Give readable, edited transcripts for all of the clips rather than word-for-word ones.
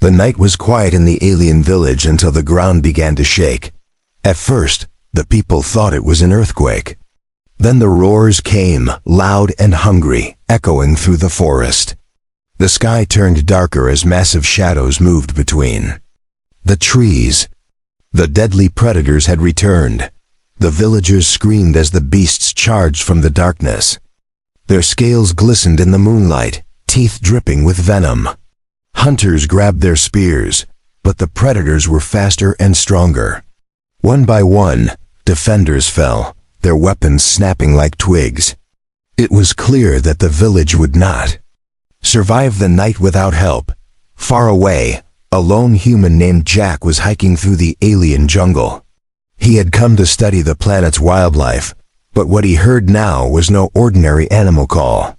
The night was quiet in the alien village until the ground began to shake. At first, the people thought it was an earthquake. Then the roars came, loud and hungry, echoing through the forest. The sky turned darker as massive shadows moved between the trees. The deadly predators had returned. The villagers screamed as the beasts charged from the darkness. Their scales glistened in the moonlight, teeth dripping with venom. Hunters grabbed their spears, but the predators were faster and stronger. One by one, defenders fell, their weapons snapping like twigs. It was clear that the village would not survive the night without help. Far away, a lone human named Jack was hiking through the alien jungle. He had come to study the planet's wildlife, but what he heard now was no ordinary animal call.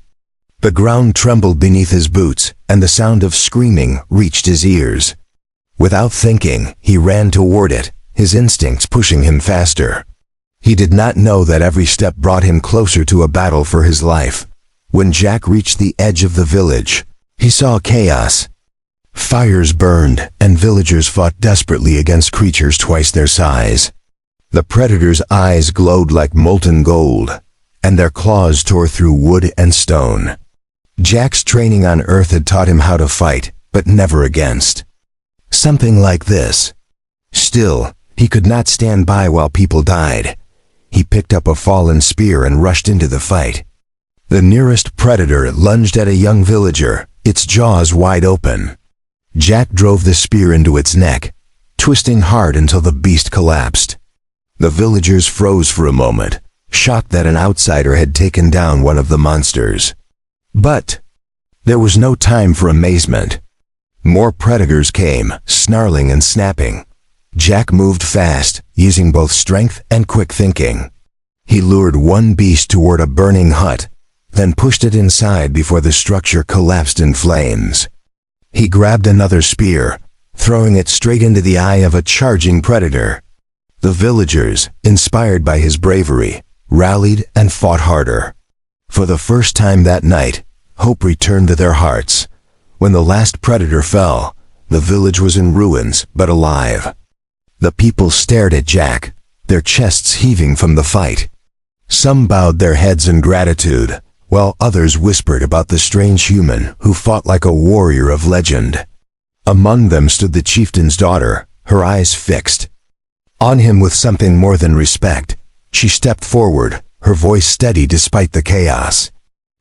The ground trembled beneath his boots, and the sound of screaming reached his ears. Without thinking, he ran toward it, his instincts pushing him faster. He did not know that every step brought him closer to a battle for his life. When Jack reached the edge of the village, he saw chaos. Fires burned, and villagers fought desperately against creatures twice their size. The predators' eyes glowed like molten gold, and their claws tore through wood and stone. Jack's training on Earth had taught him how to fight, but never against something like this. Still, he could not stand by while people died. He picked up a fallen spear and rushed into the fight. The nearest predator lunged at a young villager, its jaws wide open. Jack drove the spear into its neck, twisting hard until the beast collapsed. The villagers froze for a moment, shocked that an outsider had taken down one of the monsters. But there was no time for amazement. More predators came, snarling and snapping. Jack moved fast, using both strength and quick thinking. He lured one beast toward a burning hut, then pushed it inside before the structure collapsed in flames. He grabbed another spear, throwing it straight into the eye of a charging predator. The villagers, inspired by his bravery, rallied and fought harder. For the first time that night, hope returned to their hearts. When the last predator fell, the village was in ruins, but alive. The people stared at Jack, their chests heaving from the fight. Some bowed their heads in gratitude, while others whispered about the strange human who fought like a warrior of legend. Among them stood the chieftain's daughter, her eyes fixed on him with something more than respect. She stepped forward, her voice steady despite the chaos.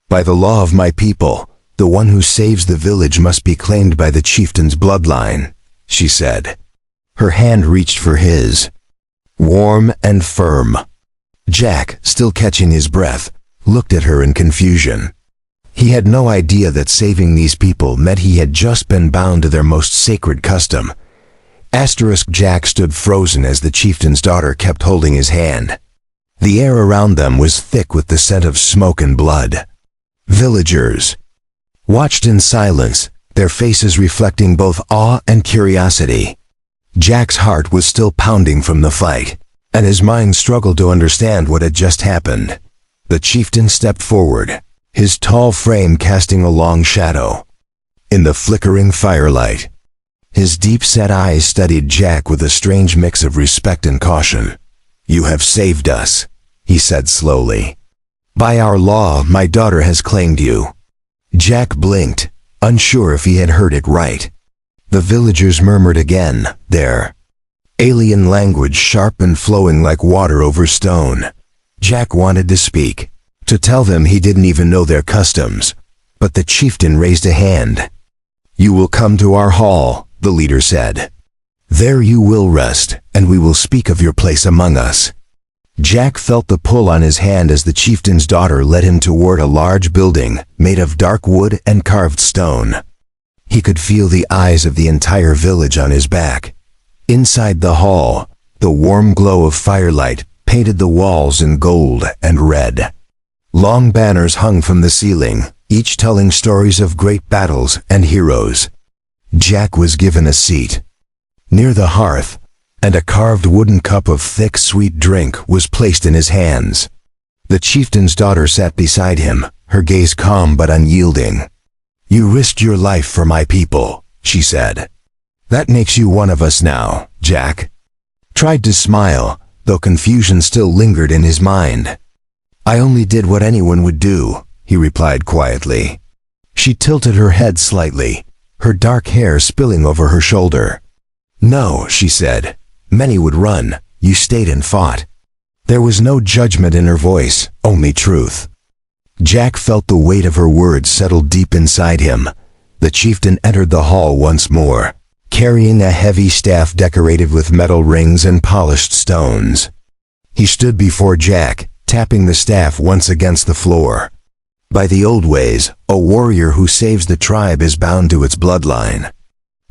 "By the law of my people, the one who saves the village must be claimed by the chieftain's bloodline," she said. Her hand reached for his, warm and firm. Jack, still catching his breath, looked at her in confusion. He had no idea that saving these people meant he had just been bound to their most sacred custom. Jack stood frozen as the chieftain's daughter kept holding his hand. The air around them was thick with the scent of smoke and blood. Villagers watched in silence, their faces reflecting both awe and curiosity. Jack's heart was still pounding from the fight, and his mind struggled to understand what had just happened. The chieftain stepped forward, his tall frame casting a long shadow. In the flickering firelight, his deep-set eyes studied Jack with a strange mix of respect and caution. "You have saved us," he said slowly. "By our law, my daughter has claimed you." Jack blinked, unsure if he had heard it right. The villagers murmured again, their alien language sharp and flowing like water over stone. Jack wanted to speak, to tell them he didn't even know their customs, but the chieftain raised a hand. "You will come to our hall," the leader said. "There you will rest, and we will speak of your place among us." Jack felt the pull on his hand as the chieftain's daughter led him toward a large building made of dark wood and carved stone. He could feel the eyes of the entire village on his back. Inside the hall, the warm glow of firelight painted the walls in gold and red. Long banners hung from the ceiling, each telling stories of great battles and heroes. Jack was given a seat near the hearth, and a carved wooden cup of thick, sweet drink was placed in his hands. The chieftain's daughter sat beside him, her gaze calm but unyielding. "You risked your life for my people," she said. That makes you one of us now, Jack. Tried to smile, though confusion still lingered in his mind. I only did what anyone would do, he replied quietly. She tilted her head slightly, her dark hair spilling over her shoulder. No, she said. Many would run. You stayed and fought. There was no judgment in her voice, only truth. Jack felt the weight of her words settle deep inside him. The chieftain entered the hall once more, carrying a heavy staff decorated with metal rings and polished stones. He stood before Jack, tapping the staff once against the floor. By the old ways, a warrior who saves the tribe is bound to its bloodline.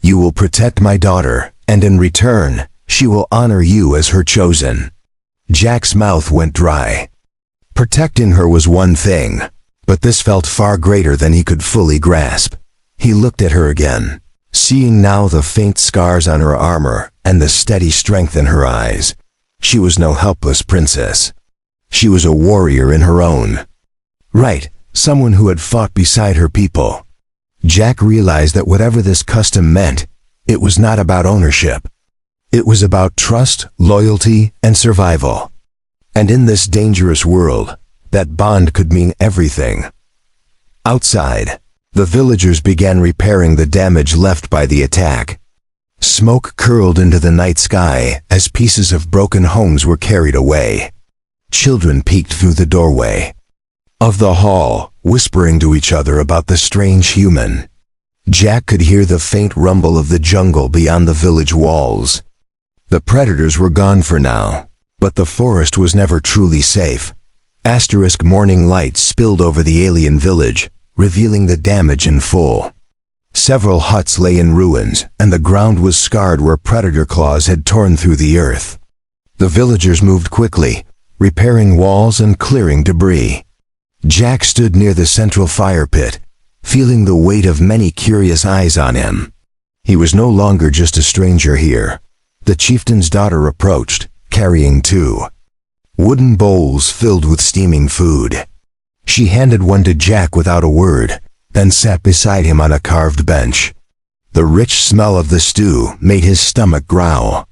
You will protect my daughter, and in return, she will honor you as her chosen. Jack's mouth went dry. Protecting her was one thing, but this felt far greater than he could fully grasp. He looked at her again, seeing now the faint scars on her armor and the steady strength in her eyes. She was no helpless princess. She was a warrior in her own right, someone who had fought beside her people. Jack realized that whatever this custom meant, it was not about ownership. It was about trust, loyalty, and survival. And in this dangerous world, that bond could mean everything. Outside, the villagers began repairing the damage left by the attack. Smoke curled into the night sky as pieces of broken homes were carried away. Children peeked through the doorway of the hall, whispering to each other about the strange human. Jack could hear the faint rumble of the jungle beyond the village walls. The predators were gone for now, but the forest was never truly safe. Asterisk morning light spilled over the alien village, revealing the damage in full. Several huts lay in ruins, and the ground was scarred where predator claws had torn through the earth. The villagers moved quickly, repairing walls and clearing debris. Jack stood near the central fire pit, feeling the weight of many curious eyes on him. He was no longer just a stranger here. The chieftain's daughter approached, carrying 2 wooden bowls filled with steaming food. She handed one to Jack without a word, then sat beside him on a carved bench. The rich smell of the stew made his stomach growl.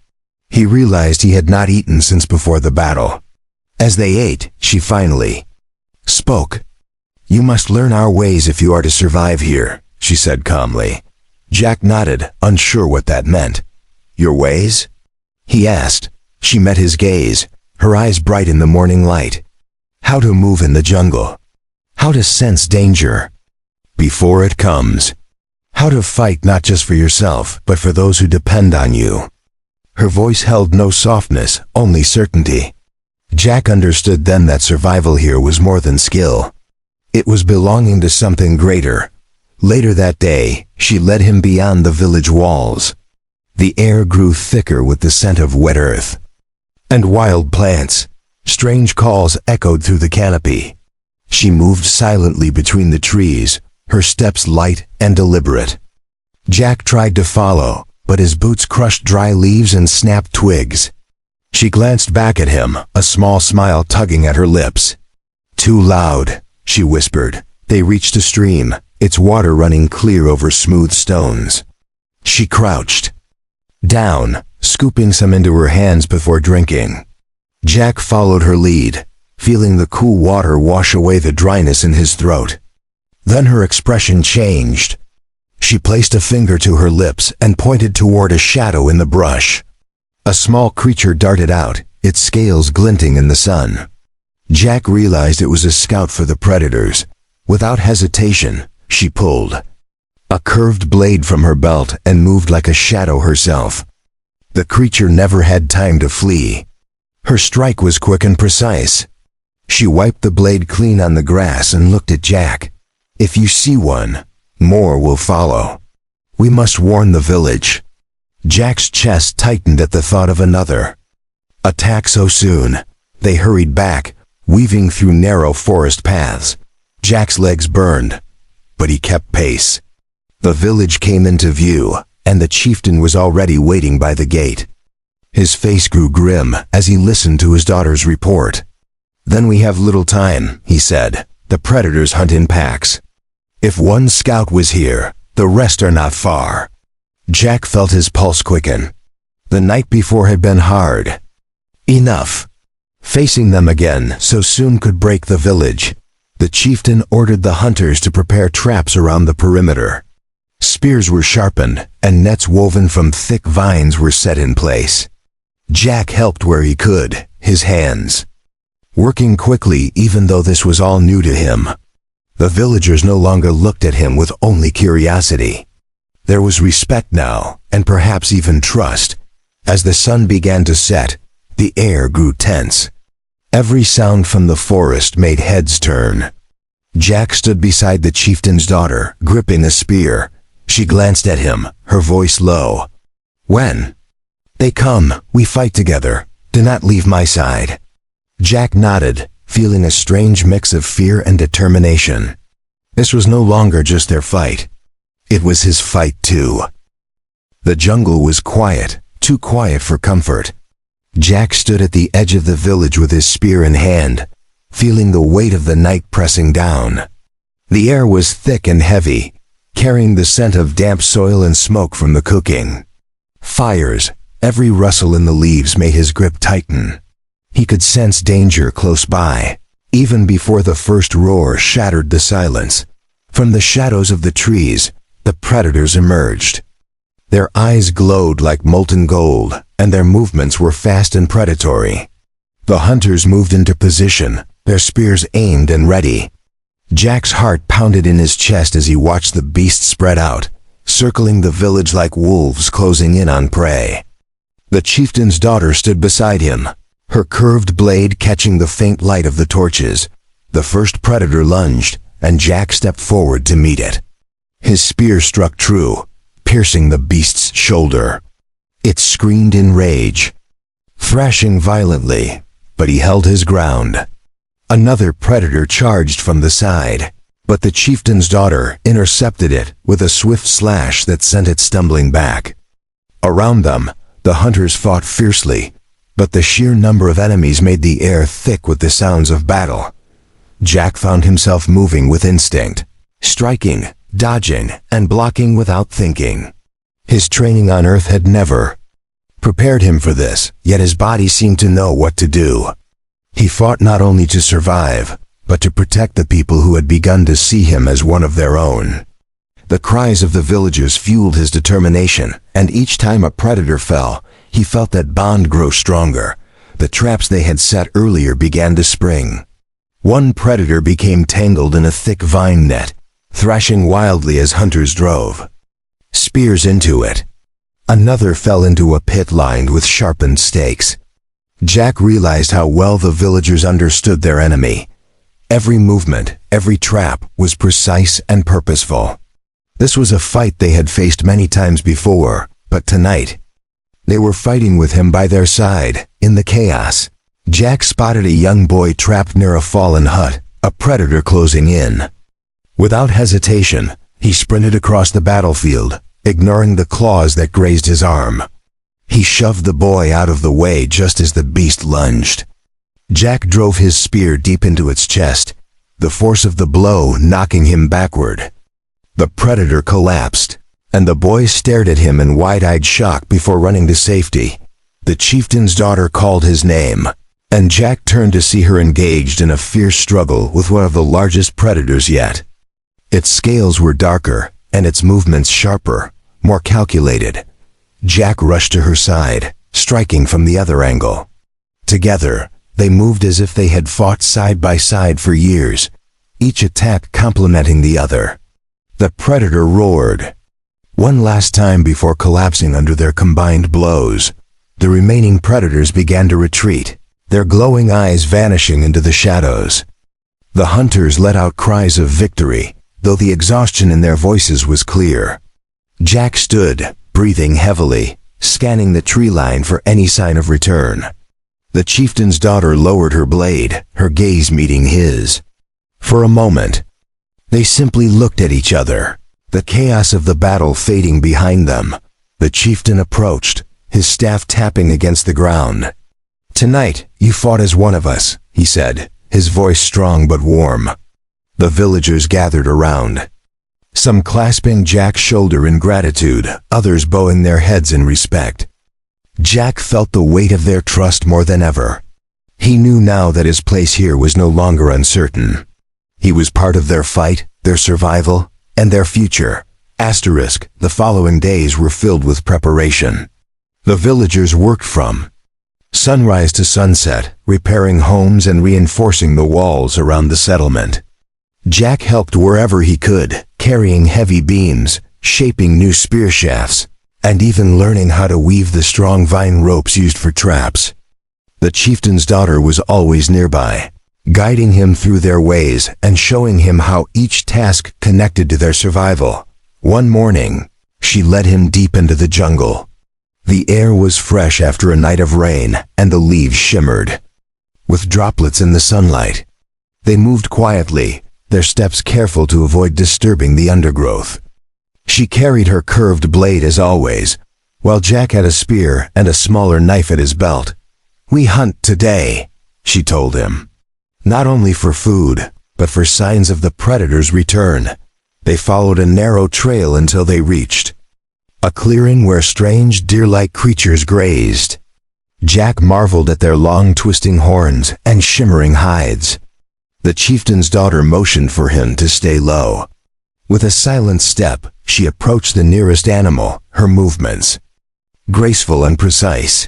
He realized he had not eaten since before the battle. As they ate, she finally spoke. You must learn our ways if you are to survive here, she said calmly. Jack nodded, unsure what that meant. Your ways? He asked. She met his gaze, her eyes bright in the morning light. How to move in the jungle. How to sense danger before it comes. How to fight not just for yourself, but for those who depend on you. Her voice held no softness, only certainty. Jack understood then that survival here was more than skill. It was belonging to something greater. Later that day, she led him beyond the village walls. The air grew thicker with the scent of wet earth and wild plants. Strange calls echoed through the canopy. She moved silently between the trees, her steps light and deliberate. Jack tried to follow, but his boots crushed dry leaves and snapped twigs. She glanced back at him, a small smile tugging at her lips. Too loud, she whispered. They reached a stream, its water running clear over smooth stones. She crouched down, scooping some into her hands before drinking. Jack followed her lead, feeling the cool water wash away the dryness in his throat. Then her expression changed. She placed a finger to her lips and pointed toward a shadow in the brush. A small creature darted out, its scales glinting in the sun. Jack realized it was a scout for the predators. Without hesitation, she pulled a curved blade from her belt and moved like a shadow herself. The creature never had time to flee. Her strike was quick and precise. She wiped the blade clean on the grass and looked at Jack. If you see one, more will follow. We must warn the village. Jack's chest tightened at the thought of another attack so soon. They hurried back, weaving through narrow forest paths. Jack's legs burned, but he kept pace. The village came into view, and the chieftain was already waiting by the gate. His face grew grim as he listened to his daughter's report. Then we have little time, he said. The predators hunt in packs. If one scout was here, the rest are not far. Jack felt his pulse quicken. The night before had been hard. Enough. Facing them again so soon could break the village. The chieftain ordered the hunters to prepare traps around the perimeter. Spears were sharpened, and nets woven from thick vines were set in place. Jack helped where he could, his hands working quickly even though this was all new to him. The villagers no longer looked at him with only curiosity. There was respect now, and perhaps even trust. As the sun began to set, the air grew tense. Every sound from the forest made heads turn. Jack stood beside the chieftain's daughter, gripping a spear. She glanced at him, her voice low. "When they come, we fight together. Do not leave my side." Jack nodded, feeling a strange mix of fear and determination. This was no longer just their fight. It was his fight too. The jungle was quiet, too quiet for comfort. Jack stood at the edge of the village with his spear in hand, feeling the weight of the night pressing down. The air was thick and heavy, carrying the scent of damp soil and smoke from the cooking. Fires, every rustle in the leaves made his grip tighten. He could sense danger close by, even before the first roar shattered the silence. From the shadows of the trees, the predators emerged. Their eyes glowed like molten gold, and their movements were fast and predatory. The hunters moved into position, their spears aimed and ready. Jack's heart pounded in his chest as he watched the beasts spread out, circling the village like wolves closing in on prey. The chieftain's daughter stood beside him, her curved blade catching the faint light of the torches. The first predator lunged, and Jack stepped forward to meet it. His spear struck true, piercing the beast's shoulder. It screamed in rage, thrashing violently, but he held his ground. Another predator charged from the side, but the chieftain's daughter intercepted it with a swift slash that sent it stumbling back. Around them, the hunters fought fiercely, but the sheer number of enemies made the air thick with the sounds of battle. Jack found himself moving with instinct, striking, dodging, and blocking without thinking. His training on Earth had never prepared him for this, yet his body seemed to know what to do. He fought not only to survive, but to protect the people who had begun to see him as one of their own. The cries of the villagers fueled his determination, and each time a predator fell, he felt that bond grow stronger. The traps they had set earlier began to spring. One predator became tangled in a thick vine net, thrashing wildly as hunters drove spears into it. Another fell into a pit lined with sharpened stakes. Jack realized how well the villagers understood their enemy. Every movement, every trap was precise and purposeful. This was a fight they had faced many times before, but tonight, they were fighting with him by their side, in the chaos. Jack spotted a young boy trapped near a fallen hut, a predator closing in. Without hesitation, he sprinted across the battlefield, ignoring the claws that grazed his arm. He shoved the boy out of the way just as the beast lunged. Jack drove his spear deep into its chest, the force of the blow knocking him backward. The predator collapsed, and the boy stared at him in wide-eyed shock before running to safety. The chieftain's daughter called his name, and Jack turned to see her engaged in a fierce struggle with one of the largest predators yet. Its scales were darker, and its movements sharper, more calculated. Jack rushed to her side, striking from the other angle. Together, they moved as if they had fought side by side for years, each attack complementing the other. The predator roared one last time before collapsing under their combined blows. The remaining predators began to retreat, their glowing eyes vanishing into the shadows. The hunters let out cries of victory, though the exhaustion in their voices was clear. Jack stood, breathing heavily, scanning the tree line for any sign of return. The chieftain's daughter lowered her blade, her gaze meeting his. For a moment, they simply looked at each other, the chaos of the battle fading behind them. The chieftain approached, his staff tapping against the ground. "Tonight, you fought as one of us," he said, his voice strong but warm. The villagers gathered around. some clasping Jack's shoulder in gratitude, others bowing their heads in respect. Jack felt the weight of their trust more than ever. He knew now that his place here was no longer uncertain. He was part of their fight, their survival, and their future. The following days were filled with preparation. The villagers worked from sunrise to sunset, repairing homes and reinforcing the walls around the settlement. Jack helped wherever he could, carrying heavy beams, shaping new spear shafts, and even learning how to weave the strong vine ropes used for traps. The chieftain's daughter was always nearby, guiding him through their ways and showing him how each task connected to their survival. One morning, she led him deep into the jungle. The air was fresh after a night of rain, and the leaves shimmered with droplets in the sunlight. They moved quietly, their steps careful to avoid disturbing the undergrowth. She carried her curved blade as always, while Jack had a spear and a smaller knife at his belt. "We hunt today," she told him. Not only for food, but for signs of the predator's return. They followed a narrow trail until they reached a clearing where strange deer-like creatures grazed. Jack marveled at their long twisting horns and shimmering hides. The chieftain's daughter motioned for him to stay low. With a silent step, she approached the nearest animal, her movements graceful and precise.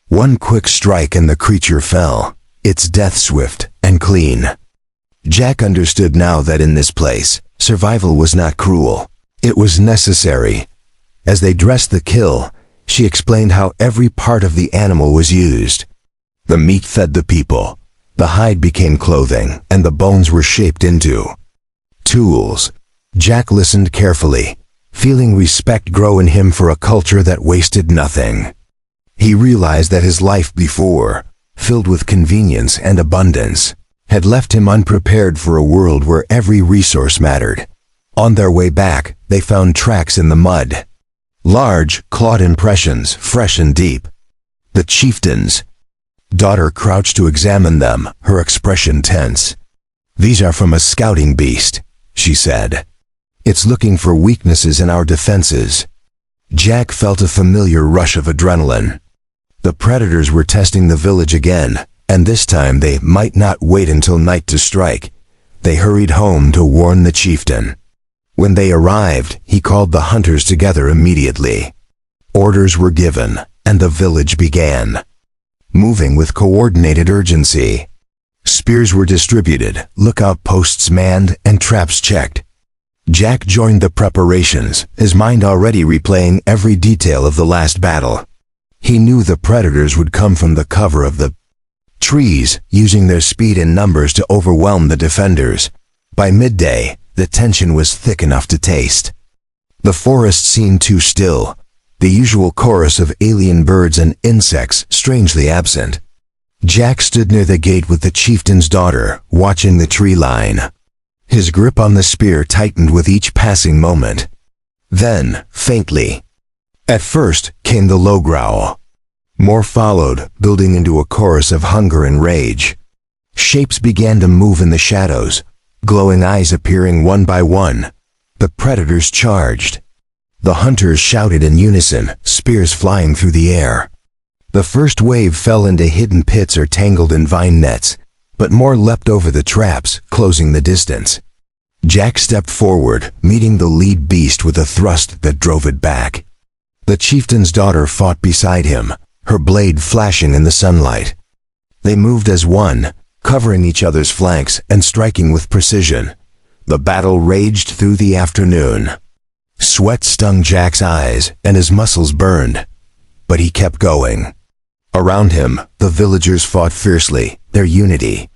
One quick strike and the creature fell, its death swift and clean. Jack understood now that in this place, survival was not cruel. It was necessary. As they dressed the kill, she explained how every part of the animal was used. The meat fed the people, the hide became clothing, and the bones were shaped into tools. Jack listened carefully, feeling respect grow in him for a culture that wasted nothing. He realized that his life before, filled with convenience and abundance, had left him unprepared for a world where every resource mattered. On their way back, they found tracks in the mud. Large, clawed impressions, fresh and deep. The chieftain's daughter crouched to examine them, her expression tense. "These are from a scouting beast," she said. "It's looking for weaknesses in our defenses." Jack felt a familiar rush of adrenaline. The predators were testing the village again, and this time they might not wait until night to strike. They hurried home to warn the chieftain. When they arrived, he called the hunters together immediately. Orders were given, and the village began moving with coordinated urgency. Spears were distributed, lookout posts manned, and traps checked. Jack joined the preparations, his mind already replaying every detail of the last battle. He knew the predators would come from the cover of the trees, using their speed and numbers to overwhelm the defenders. By midday, the tension was thick enough to taste. The forest seemed too still, the usual chorus of alien birds and insects strangely absent. Jack stood near the gate with the chieftain's daughter, watching the tree line. His grip on the spear tightened with each passing moment. Then, faintly, at first, came the low growl. More followed, building into a chorus of hunger and rage. Shapes began to move in the shadows, glowing eyes appearing one by one. The predators charged. The hunters shouted in unison, spears flying through the air. The first wave fell into hidden pits or tangled in vine nets, but more leapt over the traps, closing the distance. Jack stepped forward, meeting the lead beast with a thrust that drove it back. The chieftain's daughter fought beside him, her blade flashing in the sunlight. They moved as one, covering each other's flanks and striking with precision. The battle raged through the afternoon. Sweat stung Jack's eyes, and his muscles burned. But he kept going. Around him, the villagers fought fiercely, their unity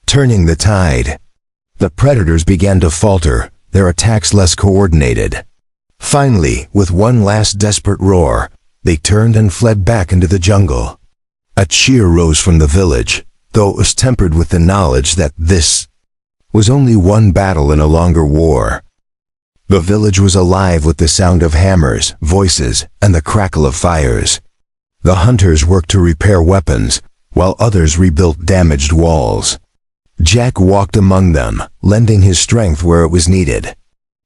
turning the tide. The predators began to falter, their attacks less coordinated. Finally, with one last desperate roar, they turned and fled back into the jungle. A cheer rose from the village, though it was tempered with the knowledge that this was only one battle in a longer war. The village was alive with the sound of hammers, voices, and the crackle of fires. The hunters worked to repair weapons, while others rebuilt damaged walls. Jack walked among them, lending his strength where it was needed.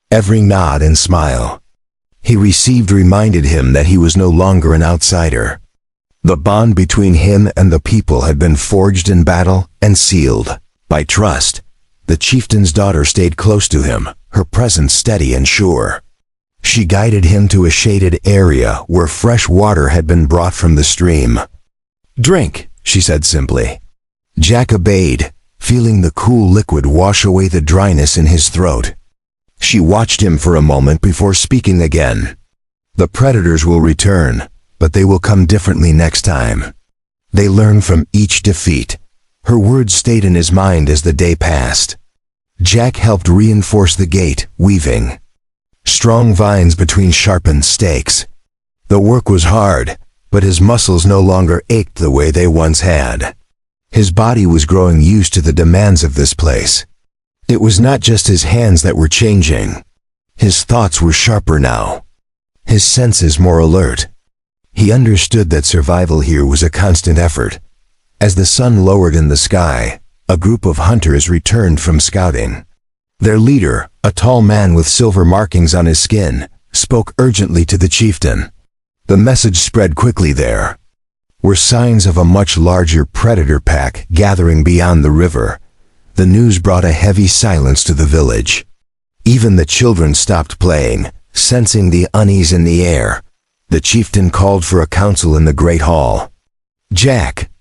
Every nod and smile he received reminded him that he was no longer an outsider. The bond between him and the people had been forged in battle and sealed by trust. The chieftain's daughter stayed close to him, her presence steady and sure. She guided him to a shaded area where fresh water had been brought from the stream. "Drink," she said simply. Jack obeyed, feeling the cool liquid wash away the dryness in his throat. She watched him for a moment before speaking again. "The predators will return, but they will come differently next time. They learn from each defeat." Her words stayed in his mind as the day passed. Jack helped reinforce the gate, weaving strong vines between sharpened stakes. The work was hard, but his muscles no longer ached the way they once had. His body was growing used to the demands of this place. It was not just his hands that were changing. His thoughts were sharper now, his senses more alert. He understood that survival here was a constant effort. As the sun lowered in the sky, a group of hunters returned from scouting. Their leader, a tall man with silver markings on his skin, spoke urgently to the chieftain. The message spread quickly there were signs of a much larger predator pack gathering beyond the river. The news brought a heavy silence to the village. Even the children stopped playing, sensing the unease in the air. The chieftain called for a council in the great hall. Jack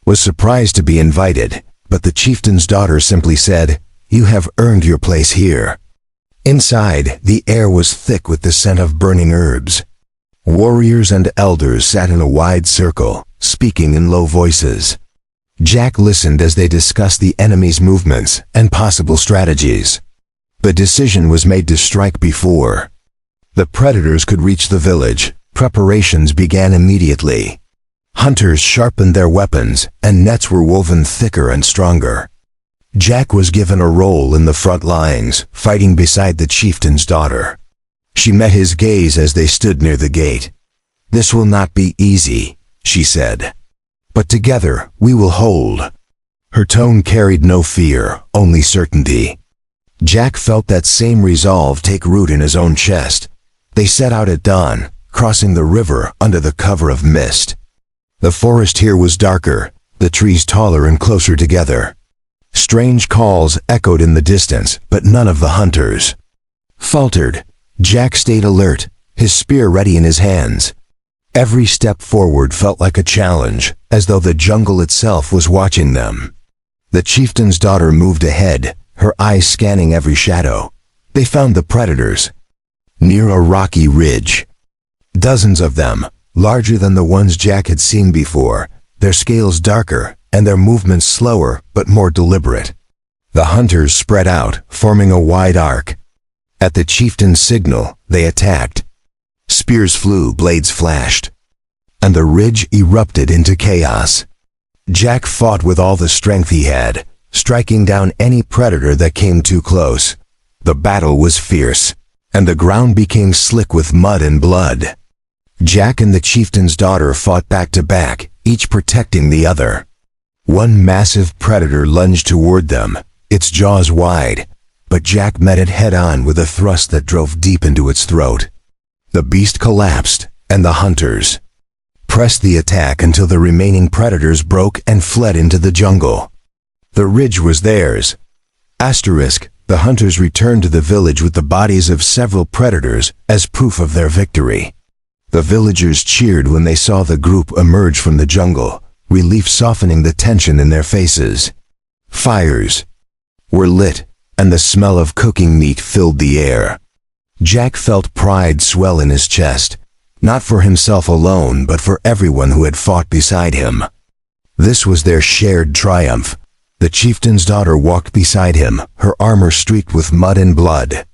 was surprised to be invited, but the chieftain's daughter simply said, "You have earned your place here." Inside, the air was thick with the scent of burning herbs. Warriors and elders sat in a wide circle, speaking in low voices. Jack listened as they discussed the enemy's movements and possible strategies. The decision was made to strike before the predators could reach the village. Preparations began immediately. Hunters sharpened their weapons, and nets were woven thicker and stronger. Jack was given a role in the front lines, fighting beside the chieftain's daughter. She met his gaze as they stood near the gate. "This will not be easy," she said. "But together we will hold." Her tone carried no fear, only certainty. Jack felt that same resolve take root in his own chest. They set out at dawn, crossing the river under the cover of mist. The forest here was darker, the trees taller and closer together. Strange calls echoed in the distance, but none of the hunters faltered. Jack stayed alert, his spear ready in his hands. Every step forward felt like a challenge, as though the jungle itself was watching them. The chieftain's daughter moved ahead, her eyes scanning every shadow. They found the predators near a rocky ridge. Dozens of them, larger than the ones Jack had seen before, their scales darker and their movements slower but more deliberate. The hunters spread out, forming a wide arc. At the chieftain's signal, they attacked. Spears flew, blades flashed, and the ridge erupted into chaos. Jack fought with all the strength he had, striking down any predator that came too close. The battle was fierce, and the ground became slick with mud and blood. Jack and the chieftain's daughter fought back to back, each protecting the other. One massive predator lunged toward them, its jaws wide, but Jack met it head-on with a thrust that drove deep into its throat. The beast collapsed, and the hunters pressed the attack until the remaining predators broke and fled into the jungle. The ridge was theirs. The hunters returned to the village with the bodies of several predators as proof of their victory. The villagers cheered when they saw the group emerge from the jungle, relief softening the tension in their faces. Fires were lit, and the smell of cooking meat filled the air. Jack felt pride swell in his chest, not for himself alone but for everyone who had fought beside him. This was their shared triumph. The chieftain's daughter walked beside him, her armor streaked with mud and blood.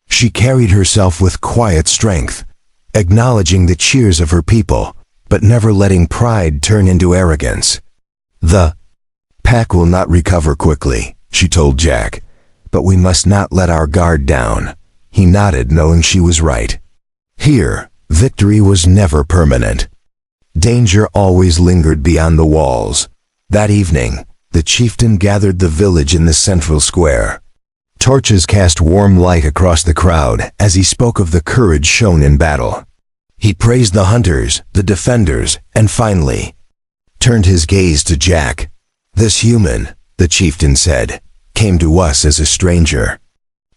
She carried herself with quiet strength, acknowledging the cheers of her people, but never letting pride turn into arrogance. "The pack will not recover quickly," she told Jack, "but we must not let our guard down." He nodded, knowing she was right. Here, victory was never permanent. Danger always lingered beyond the walls. That evening, the chieftain gathered the village in the central square. Torches cast warm light across the crowd as he spoke of the courage shown in battle. He praised the hunters, the defenders, and finally turned his gaze to Jack. "This human," the chieftain said, "came to us as a stranger.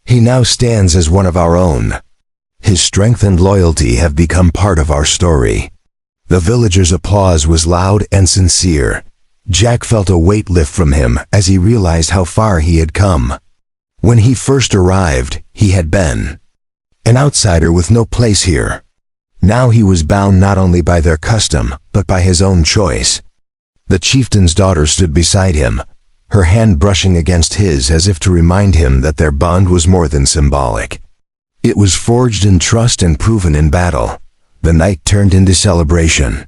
He now stands as one of our own. His strength and loyalty have become part of our story." The villagers' applause was loud and sincere. Jack felt a weight lift from him as he realized how far he had come. When he first arrived, he had been an outsider with no place here. Now he was bound not only by their custom, but by his own choice. The chieftain's daughter stood beside him, her hand brushing against his as if to remind him that their bond was more than symbolic. It was forged in trust and proven in battle. The night turned into celebration.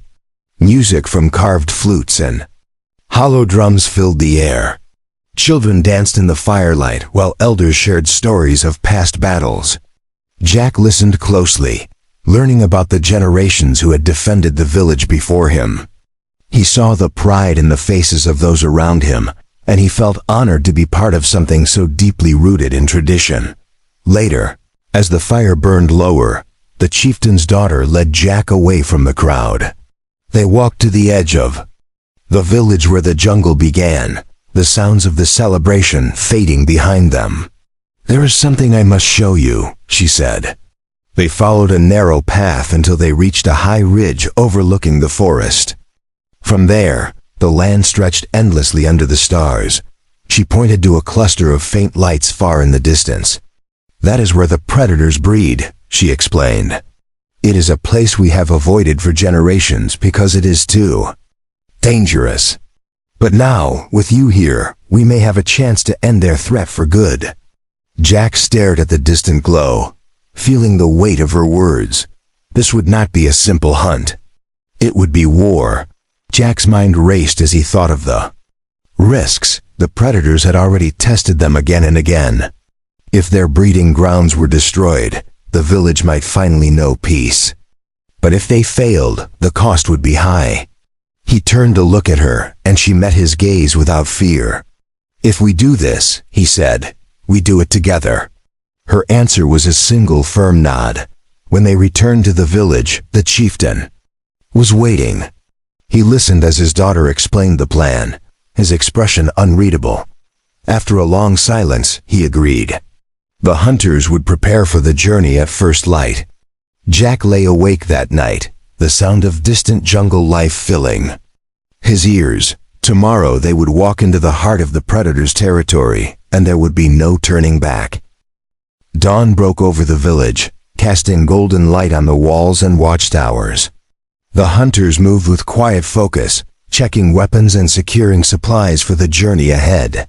Music from carved flutes and hollow drums filled the air. Children danced in the firelight while elders shared stories of past battles. Jack listened closely, learning about the generations who had defended the village before him. He saw the pride in the faces of those around him, and he felt honored to be part of something so deeply rooted in tradition. Later, as the fire burned lower, the chieftain's daughter led Jack away from the crowd. They walked to the edge of the village where the jungle began, the sounds of the celebration fading behind them. "There is something I must show you," she said. They followed a narrow path until they reached a high ridge overlooking the forest. From there, the land stretched endlessly under the stars. She pointed to a cluster of faint lights far in the distance. "That is where the predators breed," she explained. "It is a place we have avoided for generations because it is too dangerous. But now, with you here, we may have a chance to end their threat for good." Jack stared at the distant glow, feeling the weight of her words. This would not be a simple hunt. It would be war. Jack's mind raced as he thought of the risks. The predators had already tested them again and again. If their breeding grounds were destroyed, the village might finally know peace. But if they failed, the cost would be high. He turned to look at her, and she met his gaze without fear. "If we do this," he said, "we do it together." Her answer was a single firm nod. When they returned to the village, the chieftain was waiting. He listened as his daughter explained the plan, his expression unreadable. After a long silence, he agreed. The hunters would prepare for the journey at first light. Jack lay awake that night, the sound of distant jungle life filling his ears. Tomorrow they would walk into the heart of the predator's territory, and there would be no turning back. Dawn broke over the village, casting golden light on the walls and watchtowers. The hunters moved with quiet focus, checking weapons and securing supplies for the journey ahead.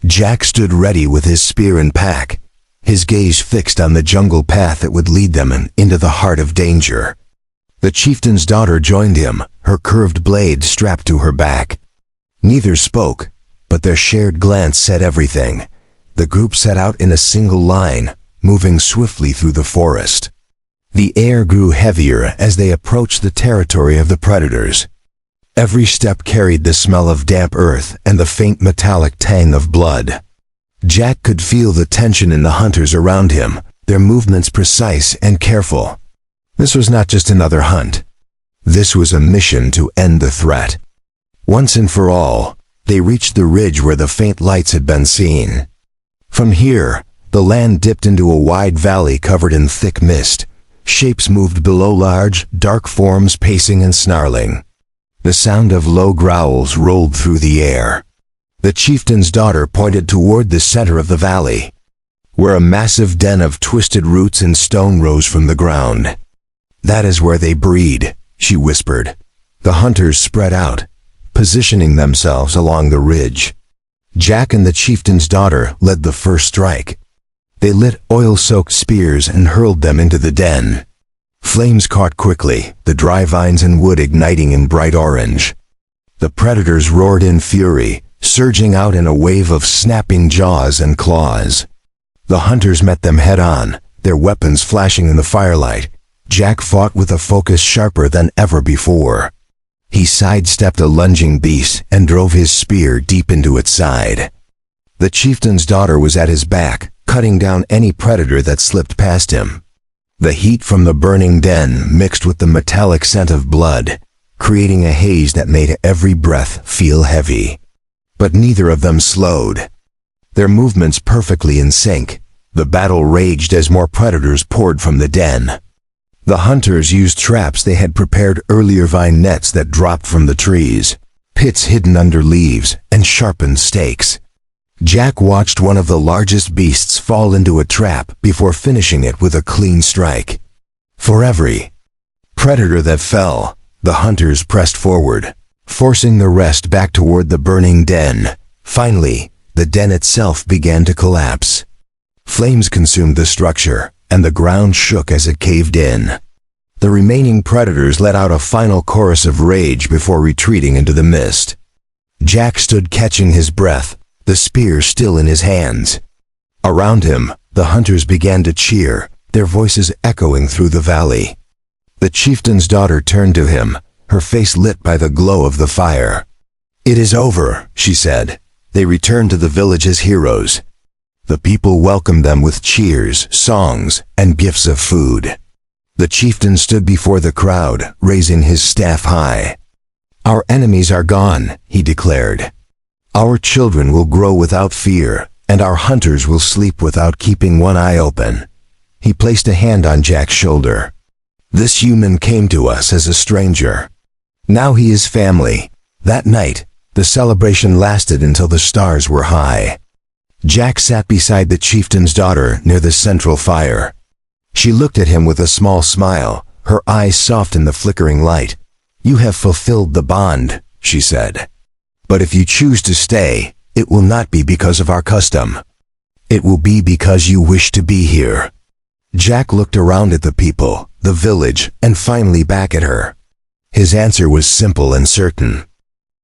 Jack stood ready with his spear and pack, his gaze fixed on the jungle path that would lead them into the heart of danger. The chieftain's daughter joined him, her curved blade strapped to her back. Neither spoke, but their shared glance said everything. The group set out in a single line, moving swiftly through the forest. The air grew heavier as they approached the territory of the predators. Every step carried the smell of damp earth and the faint metallic tang of blood. Jack could feel the tension in the hunters around him, their movements precise and careful. This was not just another hunt. This was a mission to end the threat. Once and for all, they reached the ridge where the faint lights had been seen. From here, the land dipped into a wide valley covered in thick mist. Shapes moved below large, dark forms pacing and snarling. The sound of low growls rolled through the air. The chieftain's daughter pointed toward the center of the valley, where a massive den of twisted roots and stone rose from the ground. "That is where they breed," she whispered. The hunters spread out, positioning themselves along the ridge. Jack and the chieftain's daughter led the first strike. They lit oil-soaked spears and hurled them into the den. Flames caught quickly, the dry vines and wood igniting in bright orange. The predators roared in fury, surging out in a wave of snapping jaws and claws. The hunters met them head-on, their weapons flashing in the firelight. Jack fought with a focus sharper than ever before. He sidestepped a lunging beast and drove his spear deep into its side. The chieftain's daughter was at his back, cutting down any predator that slipped past him. The heat from the burning den mixed with the metallic scent of blood, creating a haze that made every breath feel heavy. But neither of them slowed. Their movements perfectly in sync, the battle raged as more predators poured from the den. The hunters used traps they had prepared earlier, vine nets that dropped from the trees, pits hidden under leaves, and sharpened stakes. Jack watched one of the largest beasts fall into a trap before finishing it with a clean strike. For every predator that fell, the hunters pressed forward, forcing the rest back toward the burning den. Finally, the den itself began to collapse. Flames consumed the structure, and the ground shook as it caved in. The remaining predators let out a final chorus of rage before retreating into the mist. Jack stood catching his breath, the spear still in his hands. Around him, the hunters began to cheer, their voices echoing through the valley. The chieftain's daughter turned to him, her face lit by the glow of the fire. "It is over," she said. They returned to the village as heroes. The people welcomed them with cheers, songs, and gifts of food. The chieftain stood before the crowd, raising his staff high. "Our enemies are gone," he declared. "Our children will grow without fear, and our hunters will sleep without keeping one eye open." He placed a hand on Jack's shoulder. "This human came to us as a stranger. Now he is family." That night, the celebration lasted until the stars were high. Jack sat beside the chieftain's daughter near the central fire. She looked at him with a small smile, her eyes soft in the flickering light. "You have fulfilled the bond," she said. "But if you choose to stay, it will not be because of our custom. It will be because you wish to be here." Jack looked around at the people, the village, and finally back at her. His answer was simple and certain.